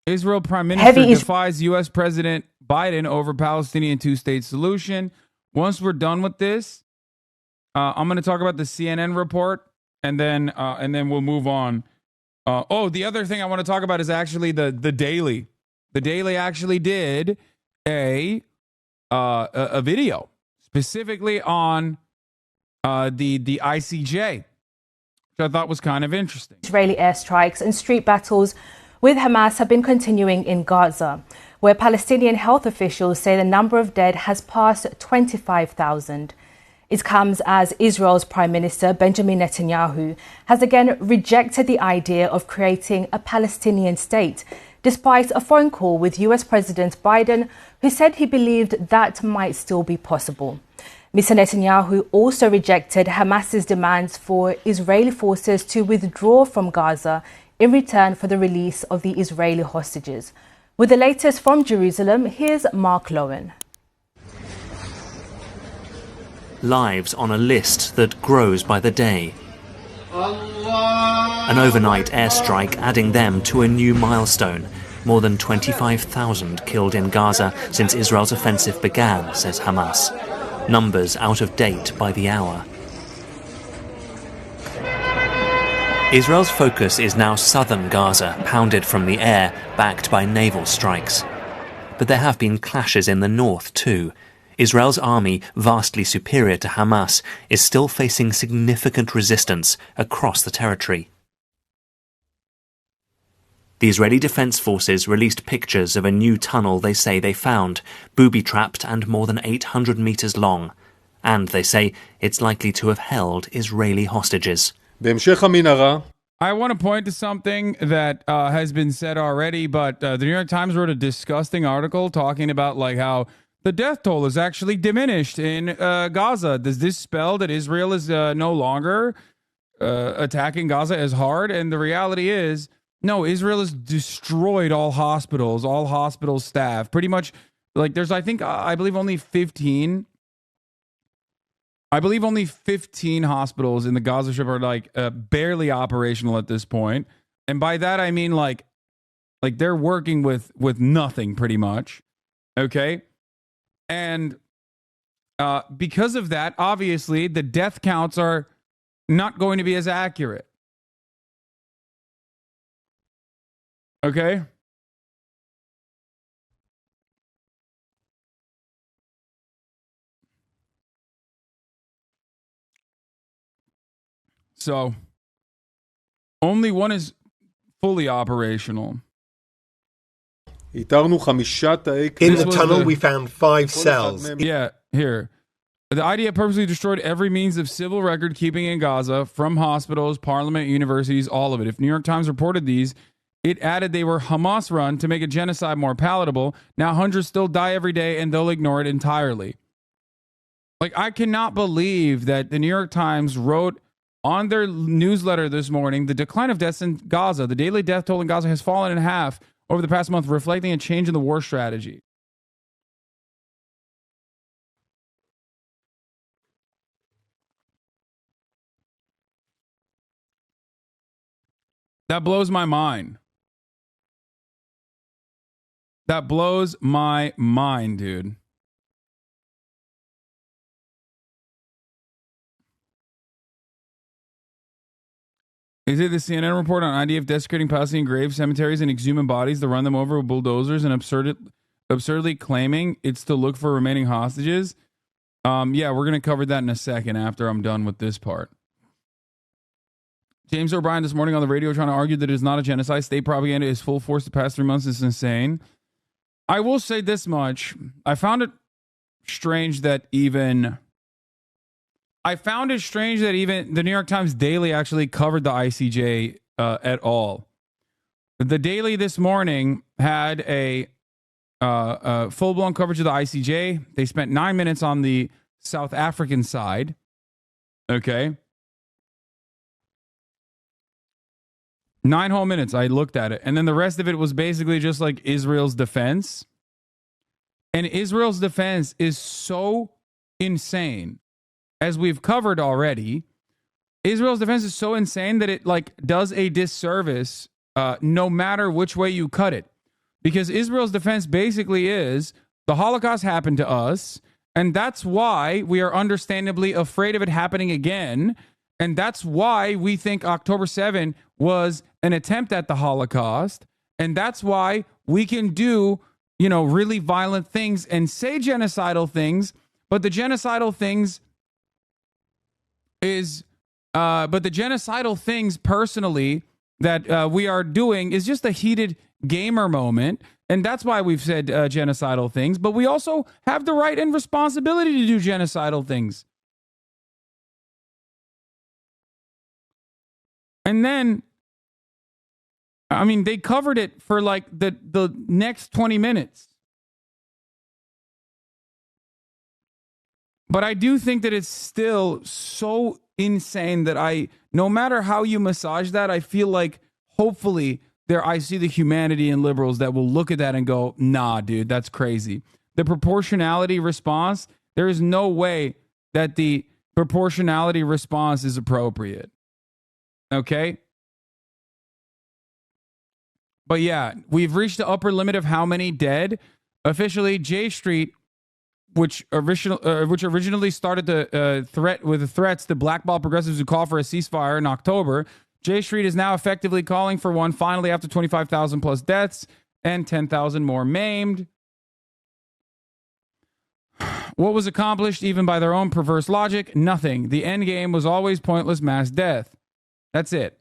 Israel Prime Minister defies U.S. President Biden over Palestinian two-state solution. Once we're done with this, I'm going to talk about the CNN report, and then we'll move on. The other thing I want to talk about is actually the Daily. The Daily actually did a video specifically on the ICJ, which I thought was kind of interesting. Israeli airstrikes and street battles with Hamas have been continuing in Gaza, where Palestinian health officials say the number of dead has passed 25,000. It comes as Israel's Prime Minister Benjamin Netanyahu has again rejected the idea of creating a Palestinian state, despite a phone call with US President Biden, who said he believed that might still be possible. Mr. Netanyahu also rejected Hamas's demands for Israeli forces to withdraw from Gaza in return for the release of the Israeli hostages. With the latest from Jerusalem, here's Mark Lowen. Lives on a list that grows by the day. An overnight airstrike adding them to a new milestone. More than 25,000 killed in Gaza since Israel's offensive began, says Hamas. Numbers out of date by the hour. Israel's focus is now southern Gaza, pounded from the air, backed by naval strikes. But there have been clashes in the north too. Israel's army, vastly superior to Hamas, is still facing significant resistance across the territory. The Israeli Defense Forces released pictures of a new tunnel they say they found, booby-trapped and more than 800 meters long. And they say it's likely to have held Israeli hostages. I want to point to something that has been said already, but the New York Times wrote a disgusting article talking about like how the death toll is actually diminished in Gaza. Does this spell that Israel is no longer attacking Gaza as hard? And the reality is, no, Israel has destroyed all hospital staff. Pretty much, like there's, I believe only 15 hospitals in the Gaza Strip are like barely operational at this point. And by that, I mean like they're working with nothing pretty much. Okay. And because of that, obviously the death counts are not going to be as accurate. Okay. So only one is fully operational. In the tunnel, we found 5 cells. Yeah, here. The IDF purposely destroyed every means of civil record keeping in Gaza, from hospitals, parliament, universities, all of it. If New York Times reported these, it added they were Hamas run to make a genocide more palatable. Now hundreds still die every day and they'll ignore it entirely. Like, I cannot believe that the New York Times wrote on their newsletter this morning, the decline of deaths in Gaza, the daily death toll in Gaza has fallen in half over the past month, reflecting a change in the war strategy. That blows my mind. That blows my mind, dude. Is it the CNN report on IDF desecrating Palestinian grave cemeteries and exhuming bodies to run them over with bulldozers and absurdly claiming it's to look for remaining hostages? Yeah, we're going to cover that in a second after I'm done with this part. James O'Brien this morning on the radio trying to argue that it is not a genocide. State propaganda is full force the past 3 months. It's insane. I will say this much. I found it strange that even the New York Times Daily actually covered the ICJ at all. The Daily this morning had a full-blown coverage of the ICJ. They spent 9 minutes on the South African side. Okay. 9 whole minutes. I looked at it. And then the rest of it was basically just like Israel's defense. And Israel's defense is so insane. As we've covered already, Israel's defense is so insane that it like does a disservice no matter which way you cut it. Because Israel's defense basically is the Holocaust happened to us, and that's why we are understandably afraid of it happening again. And that's why we think October 7 was an attempt at the Holocaust. And that's why we can do, really violent things and say genocidal things. But the genocidal things personally that we are doing is just a heated gamer moment. And that's why we've said genocidal things. But we also have the right and responsibility to do genocidal things. And then, they covered it for like the next 20 minutes. But I do think that it's still so insane that no matter how you massage that, I feel like hopefully I see the humanity in liberals that will look at that and go, nah, dude, that's crazy. The proportionality response, there is no way that the proportionality response is appropriate. Okay? But yeah, we've reached the upper limit of how many dead. Officially, J Street, which originally started the threats to blackball progressives who call for a ceasefire in October, J Street is now effectively calling for one finally after 25,000 plus deaths and 10,000 more maimed. What was accomplished even by their own perverse logic? Nothing. The end game was always pointless mass death. That's it.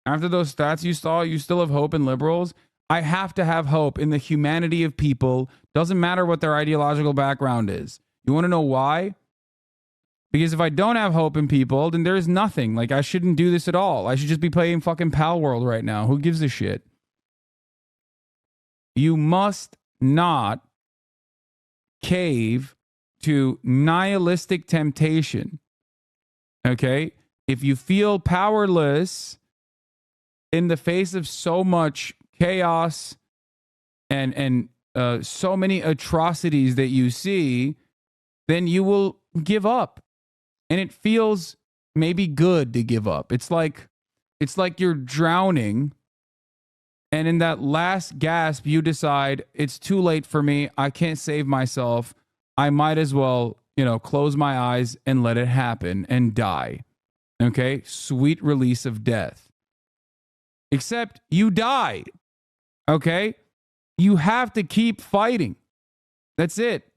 After those stats you saw, you still have hope in liberals. I have to have hope in the humanity of people. Doesn't matter what their ideological background is. You want to know why? Because if I don't have hope in people, then there's nothing. Like, I shouldn't do this at all. I should just be playing fucking Pal World right now. Who gives a shit? You must not cave to nihilistic temptation. Okay? If you feel powerless in the face of so much chaos and so many atrocities that you see, then you will give up. And it feels maybe good to give up. It's like you're drowning, and in that last gasp you decide it's too late for me. I can't save myself. I might as well, close my eyes and let it happen and die. Okay? Sweet release of death. Except you died. Okay? You have to keep fighting. That's it.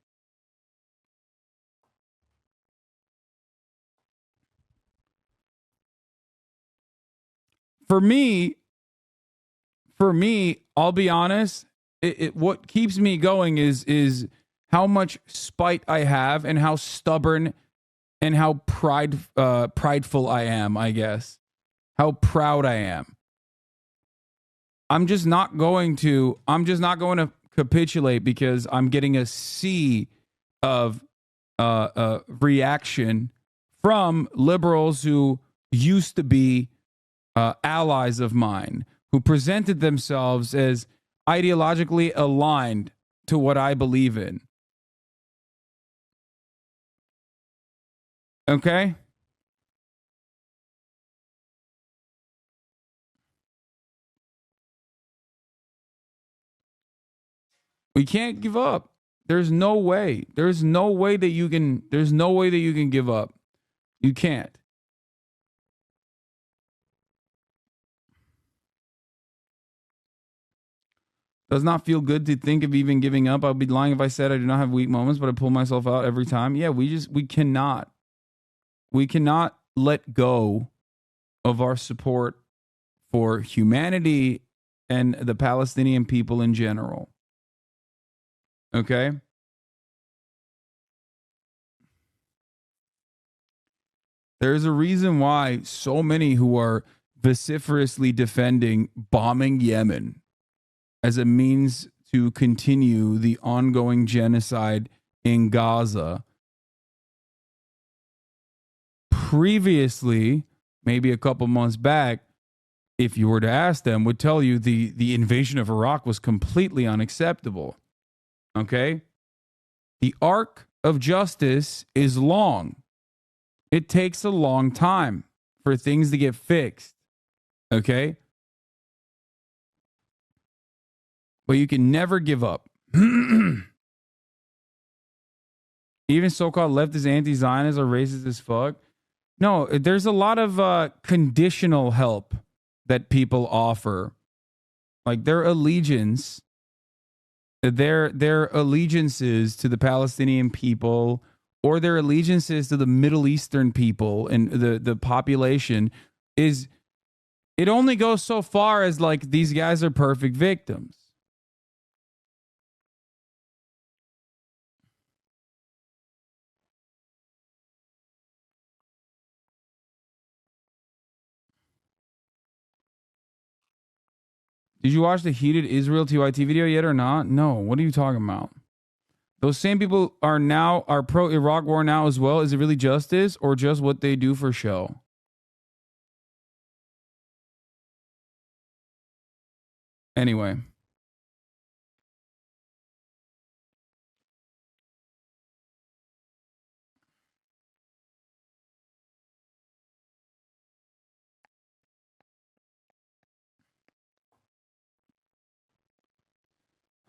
For me, I'll be honest, what keeps me going is how much spite I have and how stubborn and how prideful I am, I guess. How proud I am. I'm just not going to capitulate because I'm getting a sea of reaction from liberals who used to be allies of mine, who presented themselves as ideologically aligned to what I believe in. Okay? We can't give up. There's no way. There's no way that you can give up. You can't. Does not feel good to think of even giving up. I'd be lying if I said I do not have weak moments, but I pull myself out every time. Yeah, we cannot let go of our support for humanity and the Palestinian people in general. Okay? There's a reason why so many who are vociferously defending bombing Yemen as a means to continue the ongoing genocide in Gaza. Previously, maybe a couple months back, if you were to ask them, would tell you the invasion of Iraq was completely unacceptable. Okay? The arc of justice is long. It takes a long time for things to get fixed. Okay? but you can never give up. Even so-called leftist anti-Zionists are racist as fuck. No, there's a lot of conditional help that people offer. Like their allegiances to the Palestinian people or their allegiances to the Middle Eastern people and the population is, it only goes so far as like these guys are perfect victims. Did you watch the heated Israel TYT video yet or not? No. What are you talking about? Those same people are pro Iraq war now as well. Is it really justice or just what they do for show? Anyway.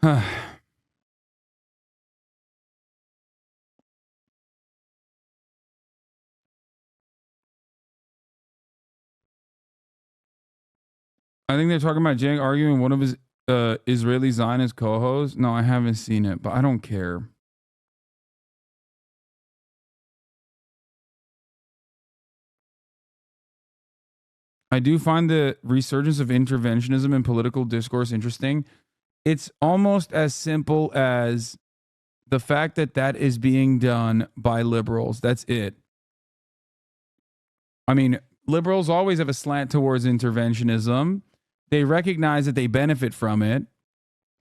I think they're talking about Jang arguing one of his Israeli Zionist co-hosts. No, I haven't seen it, but I don't care. I do find the resurgence of interventionism in political discourse interesting. It's almost as simple as the fact that that is being done by liberals. That's it. I mean, liberals always have a slant towards interventionism. They recognize that they benefit from it,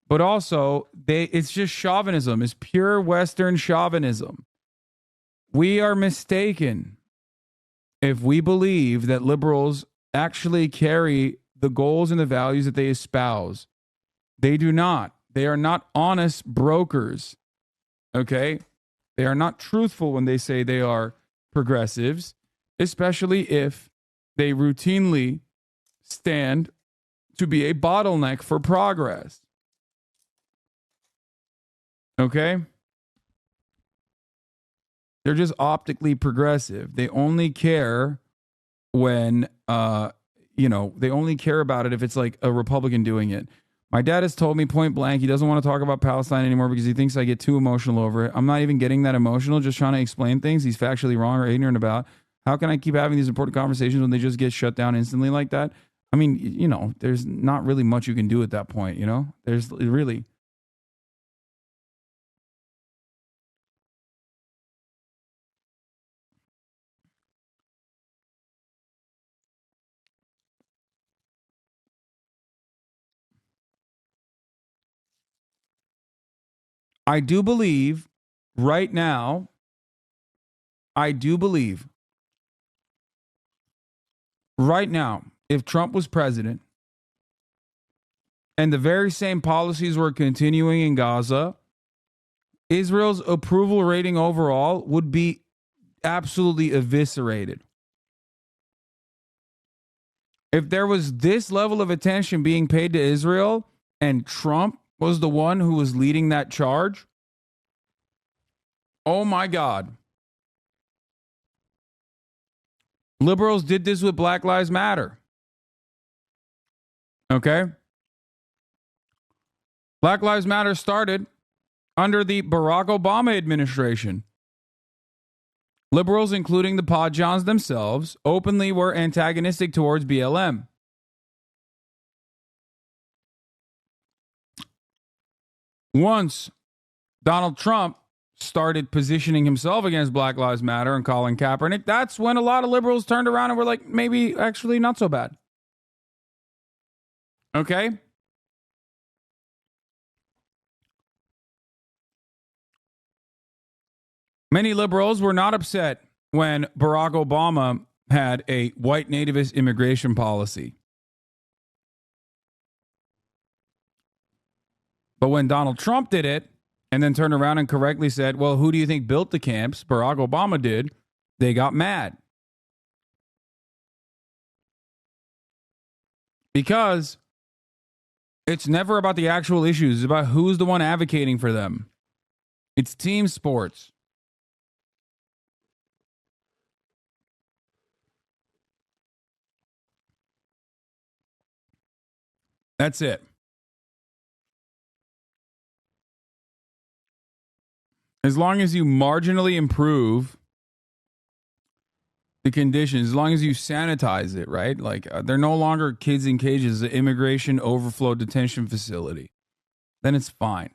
but also it's just chauvinism. It's pure Western chauvinism. We are mistaken if we believe that liberals actually carry the goals and the values that they espouse. They do not. They are not honest brokers. Okay? They are not truthful when they say they are progressives, especially if they routinely stand to be a bottleneck for progress. Okay? They're just optically progressive. They only care when, they only care about it if it's like a Republican doing it. My dad has told me point blank he doesn't want to talk about Palestine anymore because he thinks I get too emotional over it. I'm not even getting that emotional, just trying to explain things he's factually wrong or ignorant about. How can I keep having these important conversations when they just get shut down instantly like that? I mean, there's not really much you can do at that point, There's really... I do believe right now, if Trump was president and the very same policies were continuing in Gaza, Israel's approval rating overall would be absolutely eviscerated. If there was this level of attention being paid to Israel and Trump was the one who was leading that charge, oh my God. Liberals did this with Black Lives Matter. Okay? Black Lives Matter started under the Barack Obama administration. Liberals, including the Podjons themselves, openly were antagonistic towards BLM. Once Donald Trump started positioning himself against Black Lives Matter and Colin Kaepernick, that's when a lot of liberals turned around and were like, maybe actually not so bad. Okay? Many liberals were not upset when Barack Obama had a white nativist immigration policy. But when Donald Trump did it and then turned around and correctly said, well, who do you think built the camps? Barack Obama did. They got mad. Because It's never about the actual issues. It's about who's the one advocating for them. It's team sports. That's it. As long as you marginally improve the conditions, as long as you sanitize it, right? Like they're no longer kids in cages, the immigration overflow detention facility, then it's fine.